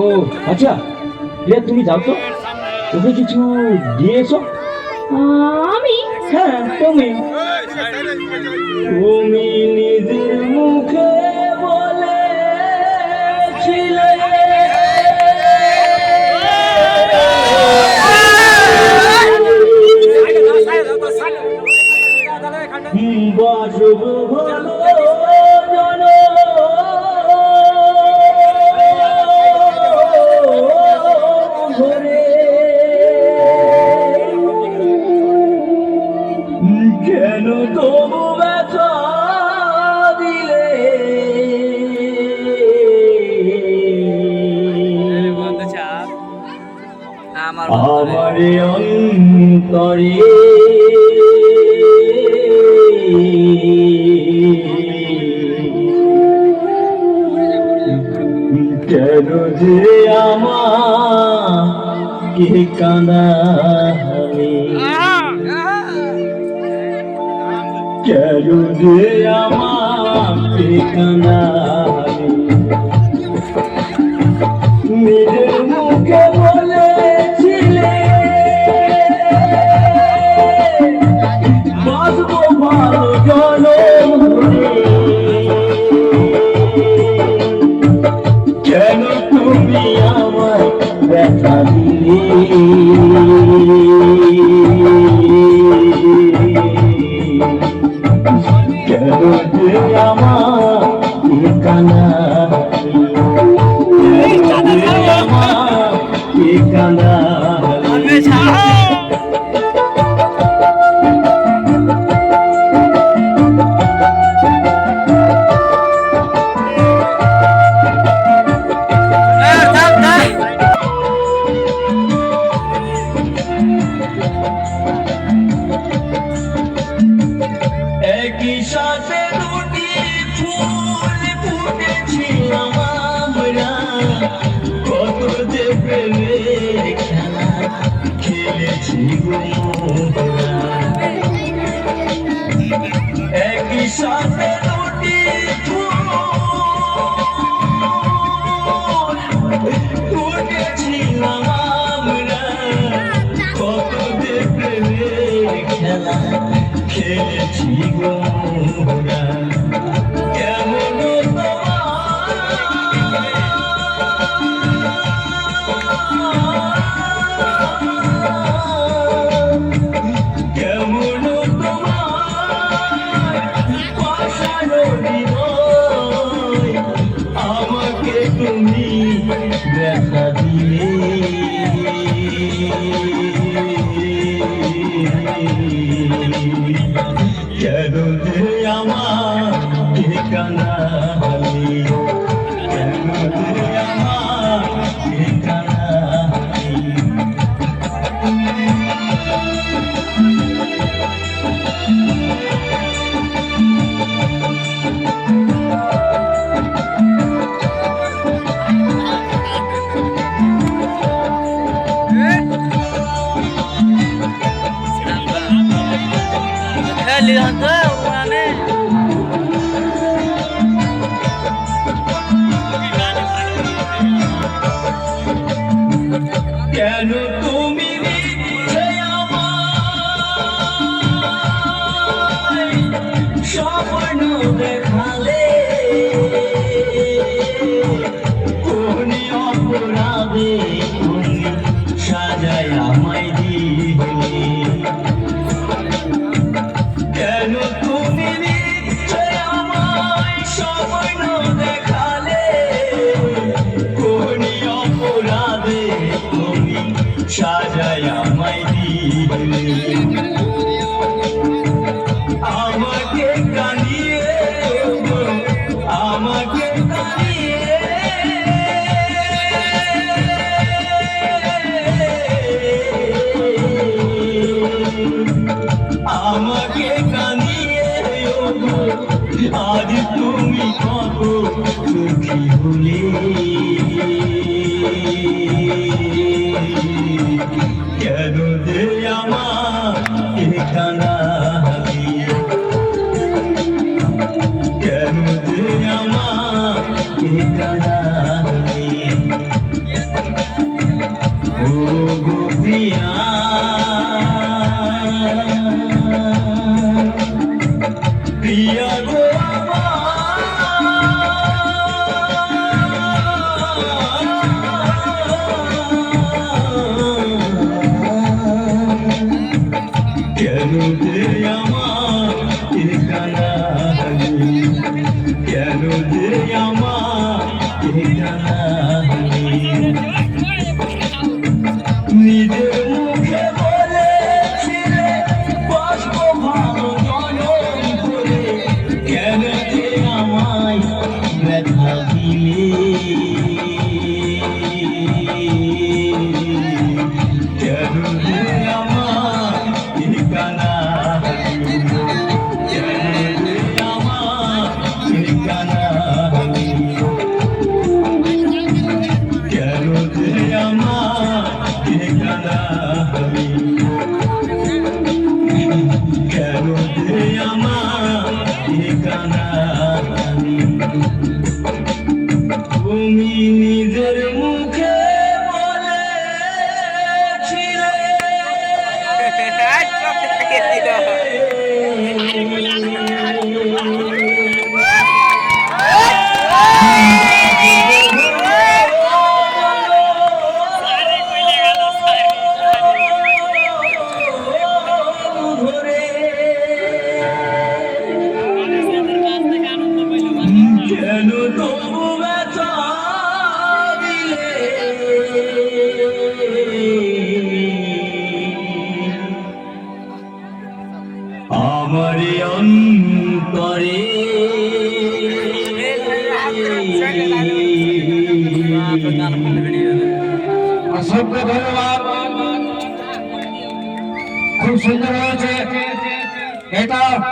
ও আচ্ছা, তুমি যাও তো, ওকে কিছু দিয়ে এসো। আমি? হ্যাঁ তুমি। তুমি নিজের মুখে বলেছিলে বাসব ভালো ঘরে, কেন তবু ব্যথা দিলে? আমার অন্তরে কেন যে আমাকে কাঁদালে, কেন যে আমাকে কাঁদালে? নিজের মুখে বলেছিলে বাঁচবো ভালো জনম ধরে, কেন তুমি আমায় ব্যথা দিলে? কেন যে আমাকে কাঁদালে? কেন যে আমাকে কাঁদালে? একই সাথে দুটি ফুল ফুটেছিলাম আমরা, কত যে প্রেমের খেলা খেলেছি গো মোরা। একই সাথে দুটি ফুল ফুটেছিলাম আমরা, কত যে প্রেমের খেলা খেলেছি গো মোরা। কেমন কেমন তোমার পাশানো হৃদয়, আমাকে তুমি দেখা দিলে। কেন যে আমাকে কাঁদালে? কেন যে আমাকে কাঁদালে? lihat tuh mana কেন তুমি মিথ্যে আমায় স্বপ্ন দেখালে? কোন অপরাধে তুমি সাজায় আমায় দিলে? কেন তুমি মিথ্যে আমায় স্বপ্ন দেখালে? কোন অপরাধে তুমি কেন যে আমার ঠিকানা হারিয়ে, কেন যে আমার ঠিকানা হারিয়ে। নিজের মুখে বলেছিলে বাসবো ভালো জনম করে, কেন যে আমায় ব্যথা দিলে, কেন যে আমার ঠিকানা হারিয়ে, কেন যে আমার ঠিকানা হারিয়ে, কেন যে আমার ঠিকানা হারিয়ে, কেন যে আমার ঠিকানা হারিয়ে। তুমি নিজের মুখে বলেছিলে কেন তবু ব্যথা দিলে, আমার অন্তরে অসংখ্য ধন্যবাদ, খুব সুন্দর হয়েছে এটা।